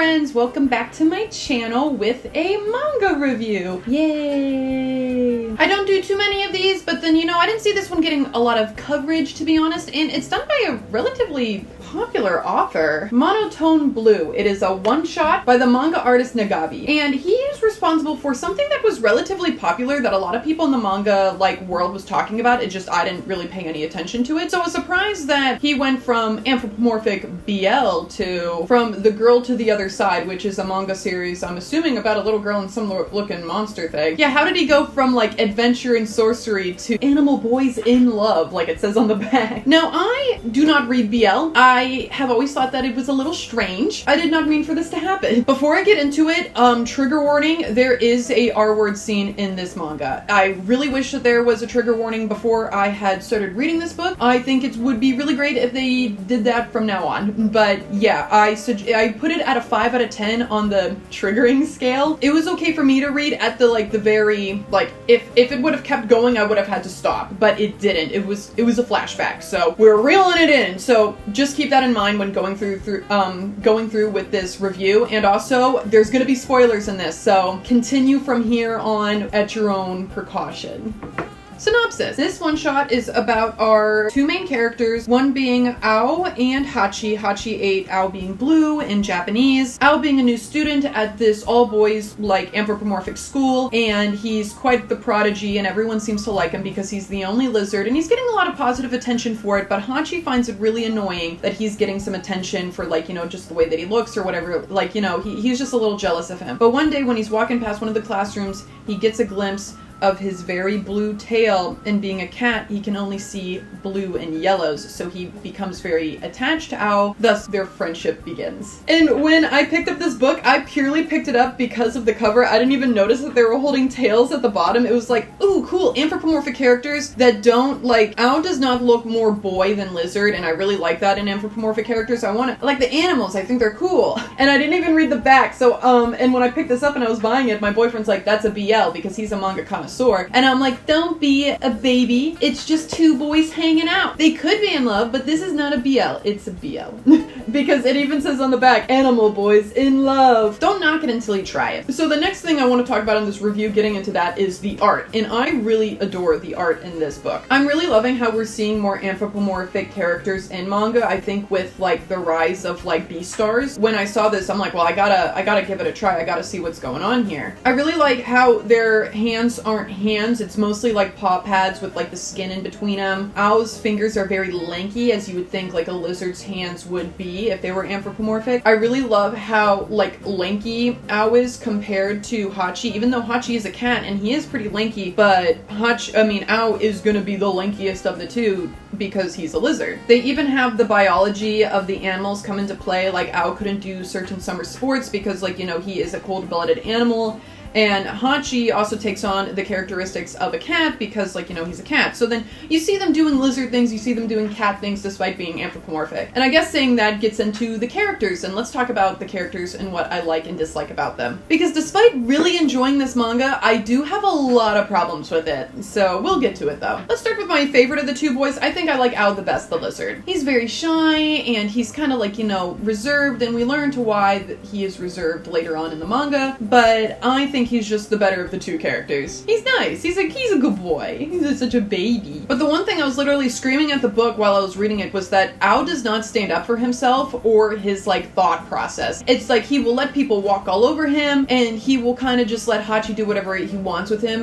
friends, welcome back to my channel with a manga review. Yay! I don't do too many of these, but then, I didn't see this one getting a lot of coverage, to be honest, and it's done by a relatively popular author, Monotone Blue. It is a one-shot by the manga artist Nagabi, and he is responsible for something that was relatively popular that a lot of people in the manga world was talking about. It just I didn't really pay any attention to it. So I was surprised that he went from anthropomorphic BL to From the Girl to the Other Side, which is a manga series, I'm assuming about a little girl and some looking monster thing. Yeah, how did he go from adventure and sorcery to animal boys in love, like it says on the back? Now, I do not read BL. I have always thought that it was a little strange. I did not mean for this to happen. Before I get into it, trigger warning, there is a R-word scene in this manga. I really wish that there was a trigger warning before I had started reading this book. I think it would be really great if they did that from now on. But yeah, I put it at a 5 out of 10 on the triggering scale. It was okay for me to read at the very if it would have kept going, I would have had to stop, but it didn't. It was a flashback, so we're reeling it in. So just keep that in mind when going through with this review. And also, there's going to be spoilers in this, so continue from here on at your own precaution. Synopsis. This one-shot is about our two main characters, one being Ao and Hachi. Hachi ate Ao being blue in Japanese. Ao being a new student at this all-boys, anthropomorphic school, and he's quite the prodigy, and everyone seems to like him because he's the only lizard, and he's getting a lot of positive attention for it, but Hachi finds it really annoying that he's getting some attention for, just the way that he looks or whatever. He's just a little jealous of him. But one day when he's walking past one of the classrooms, he gets a glimpse of his very blue tail, and being a cat, he can only see blue and yellows, so he becomes very attached to Ao, thus their friendship begins. And when I picked up this book, I purely picked it up because of the cover. I didn't even notice that they were holding tails at the bottom. It was ooh, cool, anthropomorphic characters that don't, Ao does not look more boy than lizard, and I really like that in anthropomorphic characters. I want to, the animals, I think they're cool. And I didn't even read the back, so, and when I picked this up and I was buying it, my boyfriend's that's a BL, because he's a manga connoisseur. And I'm don't be a baby. It's just two boys hanging out. They could be in love, but this is not a BL. It's a BL. Because it even says on the back, animal boys in love. Don't knock it until you try it. So the next thing I want to talk about in this review, getting into that, is the art. And I really adore the art in this book. I'm really loving how we're seeing more anthropomorphic characters in manga. I think with the rise of B-stars. When I saw this, I'm well, I gotta give it a try. I gotta see what's going on here. I really like how their hands aren't hands. It's mostly paw pads with the skin in between them. Ao's fingers are very lanky, as you would think a lizard's hands would be if they were anthropomorphic. I really love how lanky Ao is compared to Hachi, even though Hachi is a cat and he is pretty lanky, but Ao is gonna be the lankiest of the two because he's a lizard. They even have the biology of the animals come into play. Ao couldn't do certain summer sports because he is a cold-blooded animal. And Hachi also takes on the characteristics of a cat because, he's a cat. So then you see them doing lizard things, you see them doing cat things despite being anthropomorphic. And I guess saying that gets into the characters, and let's talk about the characters and what I like and dislike about them. Because despite really enjoying this manga, I do have a lot of problems with it. So we'll get to it though. Let's start with my favorite of the two boys. I think I like Ao the best, the lizard. He's very shy, and he's kind of reserved, and we learn to why that he is reserved later on in the manga, but I think he's just the better of the two characters. He's nice. He's a good boy. He's such a baby. But the one thing I was literally screaming at the book while I was reading it was that Ao does not stand up for himself or his thought process. It's he will let people walk all over him, and he will kind of just let Hachi do whatever he wants with him,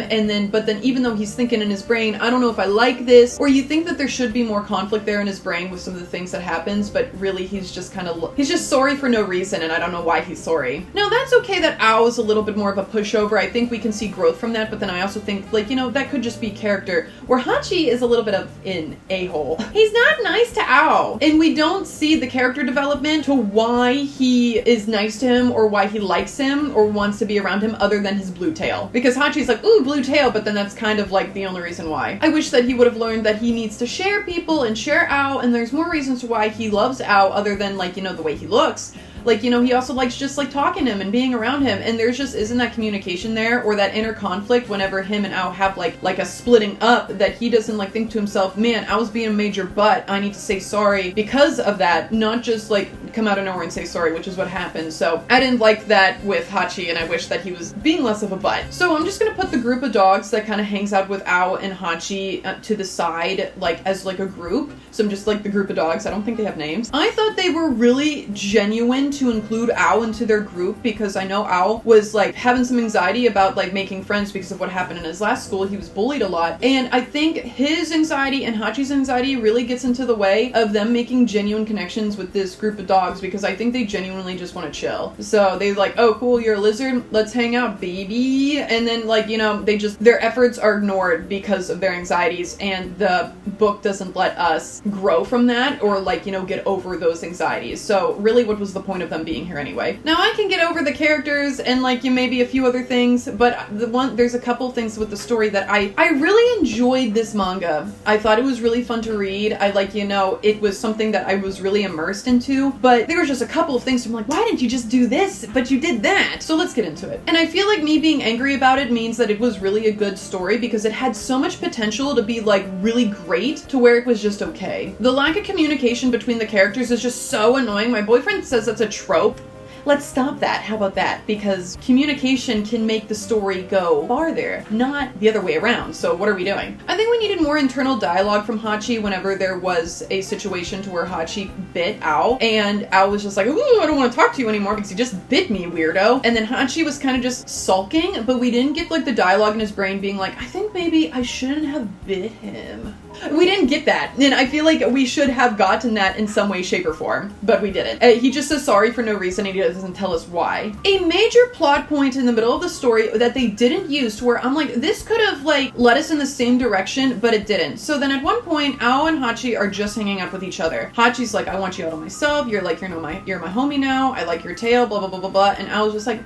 but then even though he's thinking in his brain, I don't know if I like this, or you think that there should be more conflict there in his brain with some of the things that happens, but really he's just he's just sorry for no reason, and I don't know why he's sorry. Now that's okay that Ao is a little bit more of a pushover. I think we can see growth from that, but then I also think that could just be character, where Hachi is a little bit of an a-hole. He's not nice to Ao, and we don't see the character development to why he is nice to him or why he likes him or wants to be around him other than his blue tail. Because Hachi's ooh, blue tail, but then that's kind of the only reason why. I wish that he would have learned that he needs to share people and share Ao, and there's more reasons why he loves Ao other than the way he looks. He also likes just talking to him and being around him, and there's just isn't that communication there or that inner conflict whenever him and Ao have a splitting up, that he doesn't think to himself, man, Ao's being a major butt, I need to say sorry because of that, not just come out of nowhere and say sorry, which is what happened. So I didn't like that with Hachi, and I wish that he was being less of a butt. So I'm just gonna put the group of dogs that kind of hangs out with Ao and Hachi to the side, like as like a group. So I'm just like the group of dogs. I don't think they have names. I thought they were really genuine to include Ao into their group, because I know Ao was like having some anxiety about like making friends because of what happened in his last school. He was bullied a lot, and I think his anxiety and Hachi's anxiety really gets into the way of them making genuine connections with this group of dogs, because I think they genuinely just want to chill. So they like, oh cool, you're a lizard, let's hang out, baby. And then like, you know, they just, their efforts are ignored because of their anxieties, and the book doesn't let us grow from that or like, you know, get over those anxieties. So really, what was the point of them being here anyway? Now I can get over the characters and like, you maybe a few other things, but there's a couple things with the story that I really enjoyed this manga. I thought it was really fun to read. I like, you know, it was something that I was really immersed into, but there was just a couple of things I'm like, why didn't you just do this? But you did that. So let's get into it. And I feel like me being angry about it means that it was really a good story, because it had so much potential to be like really great to where it was just okay. The lack of communication between the characters is just so annoying. My boyfriend says that's a trope. Let's stop that. How about that? Because communication can make the story go farther, not the other way around. So what are we doing? I think we needed more internal dialogue from Hachi whenever there was a situation to where Hachi bit Ao, and Ao was just like, ooh, I don't want to talk to you anymore because you just bit me, weirdo. And then Hachi was kind of just sulking, but we didn't get like the dialogue in his brain being like, I think maybe I shouldn't have bit him. We didn't get that, and I feel like we should have gotten that in some way, shape, or form, but we didn't. He just says sorry for no reason, and he doesn't tell us why. A major plot point in the middle of the story that they didn't use, to where I'm like, this could have like led us in the same direction, but it didn't. So then at one point, Ao and Hachi are just hanging out with each other. Hachi's like, I want you out on myself. You're like, you're my homie now. I like your tail, blah, blah, blah, blah, blah. And Ao's just like,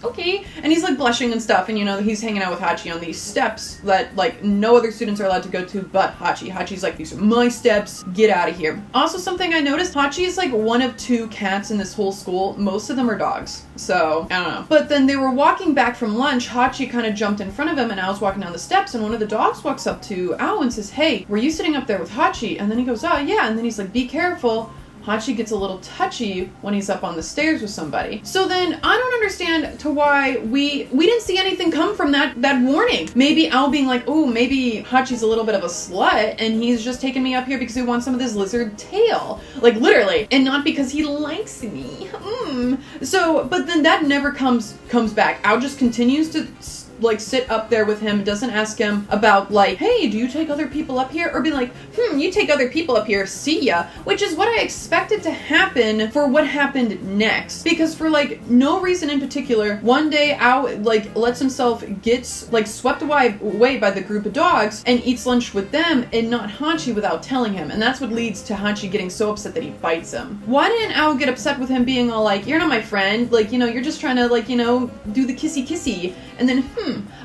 okay. And he's like blushing and stuff, and you know, he's hanging out with Hachi on these steps that like no other students are allowed to go to but Hachi. Hachi's like, these are my steps, get out of here. Also, something I noticed, Hachi is like one of 2 cats in this whole school. Most of them are dogs. So, I don't know. But then they were walking back from lunch, Hachi kind of jumped in front of him, and I was walking down the steps, and one of the dogs walks up to Ao and says, hey, were you sitting up there with Hachi? And then he goes, oh yeah. And then he's like, be careful. Hachi gets a little touchy when he's up on the stairs with somebody. So then I don't understand to why we didn't see anything come from that warning. Maybe Ao being like, oh, maybe Hachi's a little bit of a slut and he's just taking me up here because he wants some of this lizard tail. Like literally. And not because he likes me. So, but then that never comes back. Ao just continues to like sit up there with him, doesn't ask him about like, hey, do you take other people up here? Or be like, you take other people up here, see ya. Which is what I expected to happen for what happened next. Because for like no reason in particular, one day Ao like lets himself gets like swept away by the group of dogs and eats lunch with them and not Hachi without telling him. And that's what leads to Hachi getting so upset that he bites him. Why didn't Ao get upset with him being all like, you're not my friend, like, you know, you're just trying to like, you know, do the kissy and then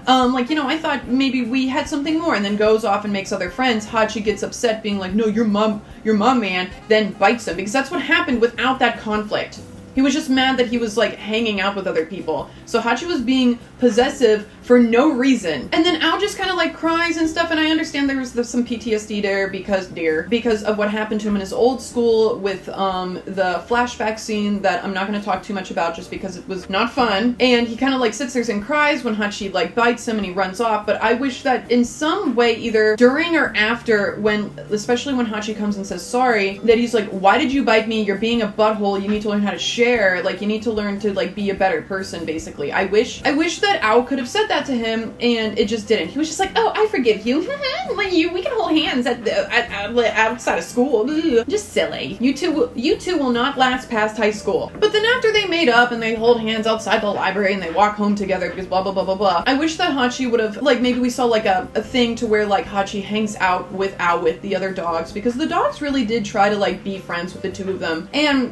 like, you know, I thought maybe we had something more, and then goes off and makes other friends. Hachi gets upset being like, no, your mom, man, then bites him, because that's what happened without that conflict. He was just mad that he was like hanging out with other people. So Hachi was being possessive for no reason. And then Ao just kind of like cries and stuff, and I understand there's some PTSD there because of what happened to him in his old school with the flashback scene that I'm not going to talk too much about just because it was not fun. And he kind of like sits there and cries when Hachi like bites him and he runs off. But I wish that in some way, either during or after, especially when Hachi comes and says sorry, that he's like, why did you bite me? You're being a butthole. You need to learn how to share. Like, you need to learn to like be a better person, basically. I wish that Ao could have said that to him, and it just didn't. He was just like, oh, I forgive you. We can hold hands outside of school. Just silly. You two will not last past high school. But then after they made up and they hold hands outside the library and they walk home together because blah blah blah blah blah, I wish that Hachi would have, like, maybe we saw like a thing to where like Hachi hangs out with Ao with the other dogs, because the dogs really did try to like be friends with the 2 of them,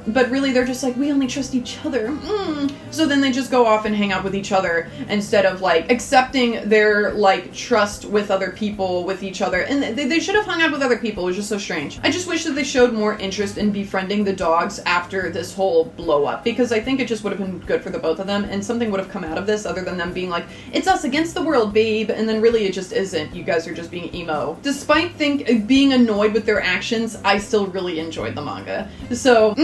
but really they're just like, we only trust each other. So then they just go off and hang out with each other instead of like accepting their, like, trust with other people, with each other. And they should have hung out with other people. It was just so strange. I just wish that they showed more interest in befriending the dogs after this whole blow up, because I think it just would have been good for the both of them, and something would have come out of this other than them being like, it's us against the world, babe, and then really it just isn't. You guys are just being emo. Despite being annoyed with their actions, I still really enjoyed the manga. So,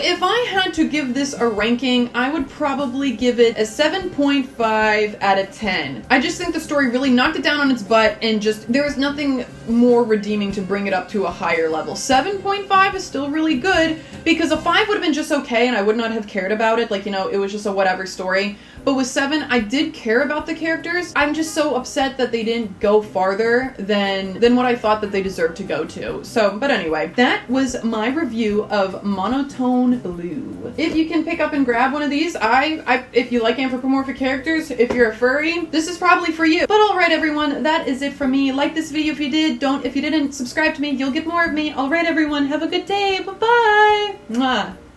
if I had to give this a ranking, I would probably give it a 7.5 out of 10. I just think the story really knocked it down on its butt, and just, there was nothing more redeeming to bring it up to a higher level. 7.5 is still really good, because a 5 would have been just okay, and I would not have cared about it. Like, you know, it was just a whatever story. But with 7, I did care about the characters. I'm just so upset that they didn't go farther than what I thought that they deserved to go to. So, but anyway, that was my review of Monotone Blue. If you can pick up and grab one of these, if you like anthropomorphic characters, if you're a furry, this is probably for you. But alright everyone, that is it from me. Like this video if you did. If you didn't, subscribe to me. You'll get more of me. Alright everyone, have a good day. Bye-bye. Mwah.